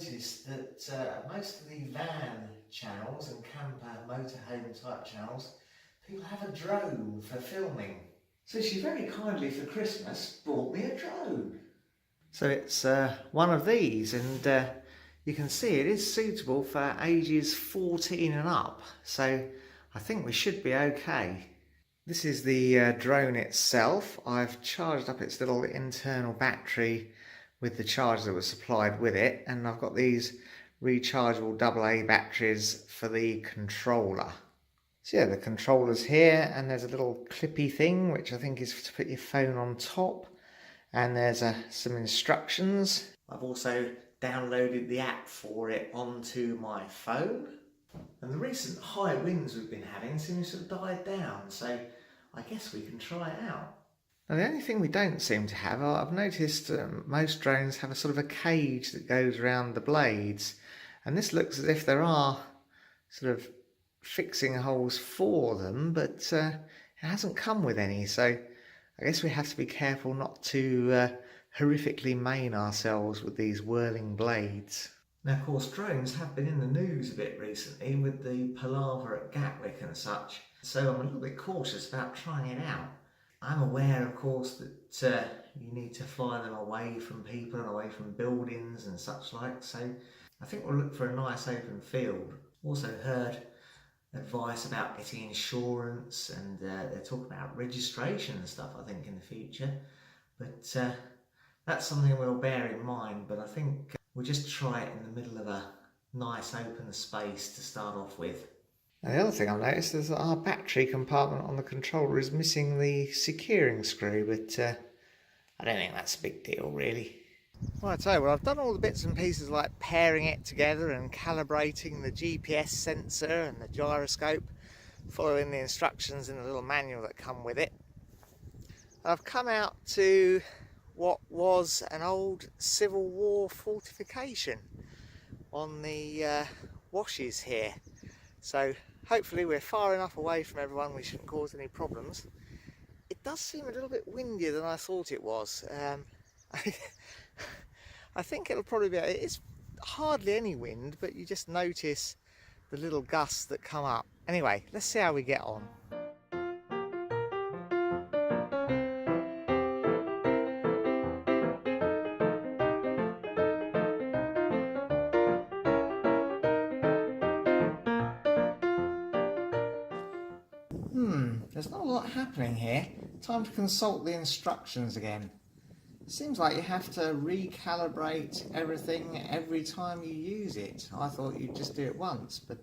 noticed that most of the van channels and camper motorhome type channels, people have a drone for filming. So she very kindly for Christmas brought me a drone. So it's one of these, and you can see it is suitable for ages 14 and up, so I think we should be okay. This is the drone itself. I've charged up its little internal battery with the charger that was supplied with it, and I've got these rechargeable AA batteries for the controller. So yeah, the controller's here, and there's a little clippy thing which I think is to put your phone on top, and there's some instructions. I've also downloaded the app for it onto my phone, and the recent high winds we've been having seem to have died down, so I guess we can try it out. Now, the only thing we don't seem to have, I've noticed most drones have a sort of a cage that goes around the blades, and this looks as if there are sort of fixing holes for them, but it hasn't come with any, so I guess we have to be careful not to horrifically maim ourselves with these whirling blades. Now, of course, drones have been in the news a bit recently with the palaver at Gatwick and such, so I'm a little bit cautious about trying it out. I'm aware, of course, that you need to fly them away from people and away from buildings and such like, so I think we'll look for a nice open field. Also heard advice about getting insurance, and they're talking about registration and stuff, I think, in the future, but that's something we'll bear in mind. But I think we'll just try it in the middle of a nice open space to start off with. Now, the other thing I've noticed is that our battery compartment on the controller is missing the securing screw, but I don't think that's a big deal really. Right, so well, I've done all the bits and pieces like pairing it together and calibrating the GPS sensor and the gyroscope, following the instructions in the little manual that come with it. I've come out to what was an old Civil War fortification on the washes here. So hopefully we're far enough away from everyone, we shouldn't cause any problems. It does seem a little bit windier than I thought it was. I think it'll probably be, it's hardly any wind, but you just notice the little gusts that come up. Anyway, let's see how we get on. There's not a lot happening here. Time to consult the instructions again. Seems like you have to recalibrate everything every time you use it. I thought you'd just do it once, but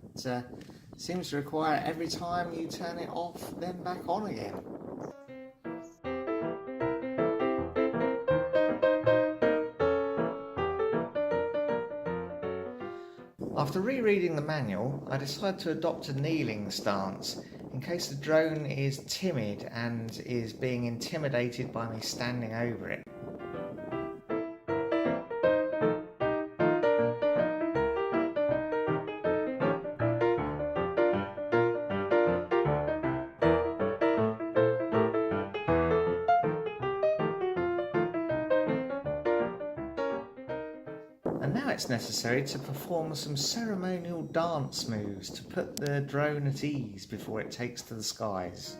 seems to require every time you turn it off, then back on again. After rereading the manual, I decided to adopt a kneeling stance in case the drone is timid and is being intimidated by me standing over it. And now it's necessary to perform some ceremonial dance moves to put the drone at ease before it takes to the skies.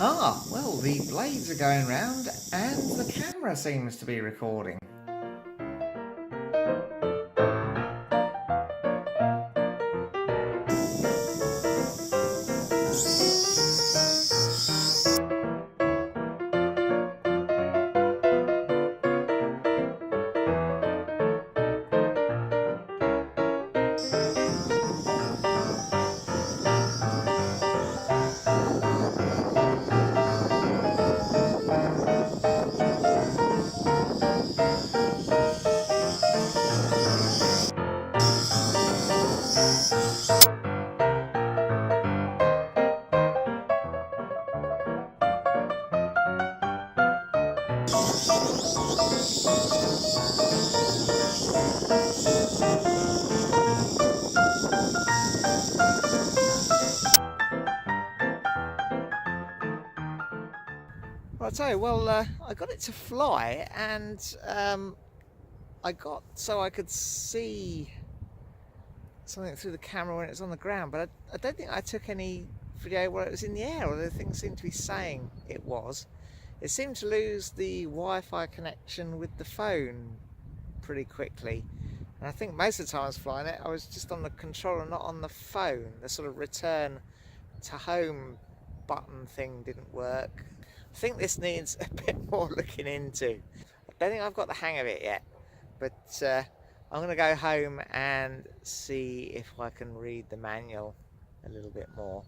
Ah, well, the blades are going round and the camera seems to be recording. I'll tell you, well, I got it to fly, and I got so I could see something through the camera when it was on the ground, but I don't think I took any video while it was in the air, although things seem to be saying it was. It seemed to lose the Wi-Fi connection with the phone pretty quickly, and I think most of the time I was flying it, I was just on the controller, not on the phone. The sort of return to home button thing didn't work. I think this needs a bit more looking into. I don't think I've got the hang of it yet, but I'm going to go home and see if I can read the manual a little bit more.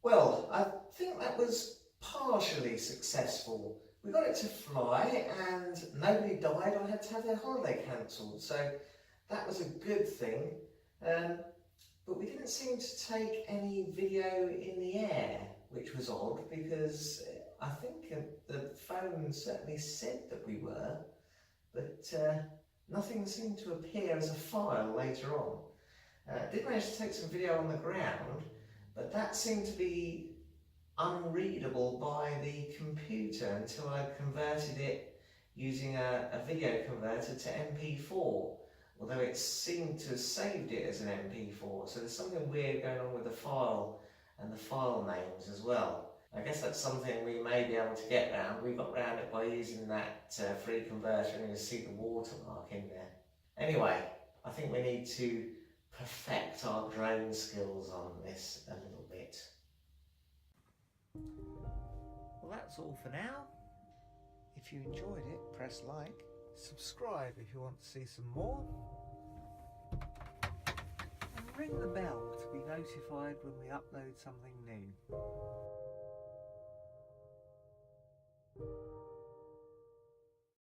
Well, I think that was partially successful. We got it to fly and nobody died or had to have their holiday cancelled, so that was a good thing. But we didn't seem to take any video in the air, which was odd, because I think the phone certainly said that we were, but nothing seemed to appear as a file later on. Did manage to take some video on the ground, but that seemed to be unreadable by the computer until I converted it using a video converter to MP4, although it seemed to have saved it as an MP4, so there's something weird going on with the file and the file names as well. I guess that's something we may be able to get round. We got round it by using that free converter, and you see the watermark in there. Anyway, I think we need to perfect our drone skills on this a little bit. Well, that's all for now. If you enjoyed it, press like. Subscribe if you want to see some more. And ring the bell to be notified when we upload something new.